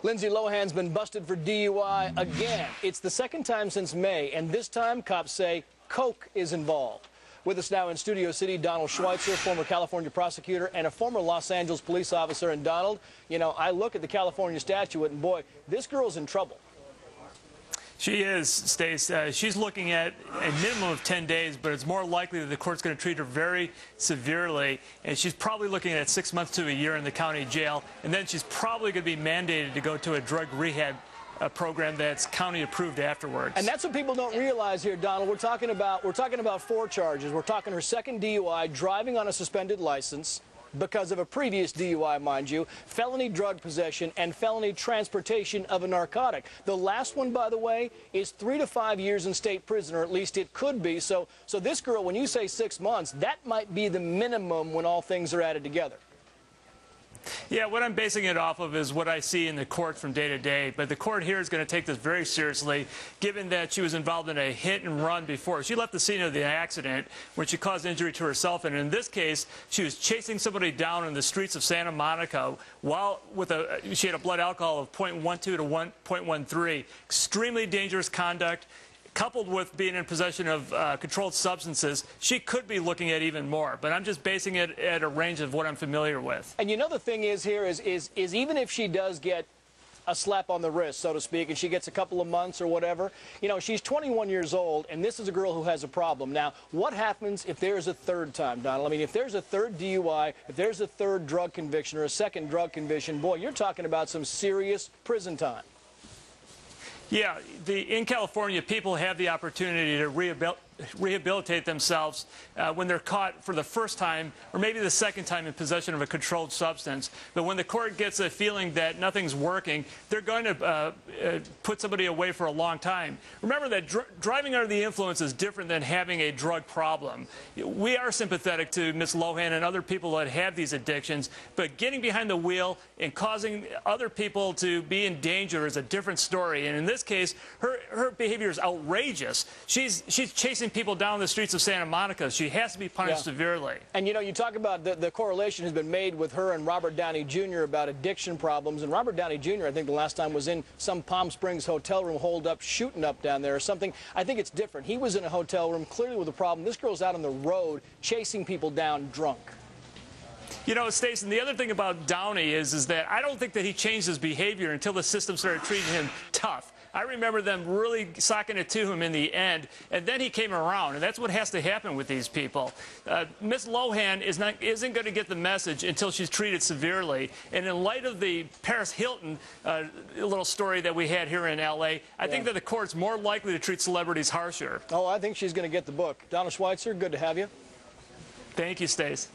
Lindsay Lohan's been busted for DUI again. It's the second time since May, and this time cops say coke is involved. With us now in Studio City, Don Schweitzer, former California prosecutor and a former Los Angeles police officer. And Donald, you know, I look at the California statute, and boy, this girl's in trouble. She is, Stace. She's looking at a minimum of 10 days, but it's more likely that the court's going to treat her very severely. And she's probably looking at 6 months to a year in the county jail. And then she's probably going to be mandated to go to a drug rehab program that's county approved afterwards. And that's what people don't realize here, Donald. We're talking about 4 charges. We're talking her second DUI, driving on a suspended license because of a previous DUI, mind you, felony drug possession, and felony transportation of a narcotic. The last one, by the way, is 3 to 5 years in state prison, or at least it could be. So this girl, when you say 6 months, that might be the minimum when all things are added together. Yeah, what I'm basing it off of is what I see in the court from day to day. But the court here is going to take this very seriously, given that she was involved in a hit and run before. She left the scene of the accident when she caused injury to herself. And in this case, she was chasing somebody down in the streets of Santa Monica while she had a blood alcohol of 0.12 to 1.13. Extremely dangerous conduct. Coupled with being in possession of controlled substances, she could be looking at even more. But I'm just basing it at a range of what I'm familiar with. And you know the thing is here is even if she does get a slap on the wrist, so to speak, and she gets a couple of months or whatever, you know, she's 21 years old, and this is a girl who has a problem. Now, what happens if there's a third time, Donald? I mean, if there's a third DUI, if there's a third drug conviction or a second drug conviction, boy, you're talking about some serious prison time. Yeah, in California, people have the opportunity to rehabilitate themselves when they're caught for the first time or maybe the second time in possession of a controlled substance. But when the court gets a feeling that nothing's working, they're going to put somebody away for a long time. Remember that driving under the influence is different than having a drug problem. We are sympathetic to Ms. Lohan and other people that have these addictions, but getting behind the wheel and causing other people to be in danger is a different story. And in this case, her behavior is outrageous. She's chasing people down the streets of Santa Monica. She has to be punished severely. And, you know, you talk about the correlation has been made with her and Robert Downey Jr. about addiction problems. And Robert Downey Jr., I think the last time was in some Palm Springs hotel room holed up, shooting up down there or something. I think it's different. He was in a hotel room, clearly with a problem. This girl's out on the road chasing people down drunk. You know, Stacey, the other thing about Downey is that I don't think that he changed his behavior until the system started treating him tough. I remember them really socking it to him in the end, and then he came around, and that's what has to happen with these people. Ms. Lohan isn't going to get the message until she's treated severely. And in light of the Paris Hilton little story that we had here in L.A., I think that the court's more likely to treat celebrities harsher. Oh, I think she's going to get the book. Don Schweitzer, good to have you. Thank you, Stace.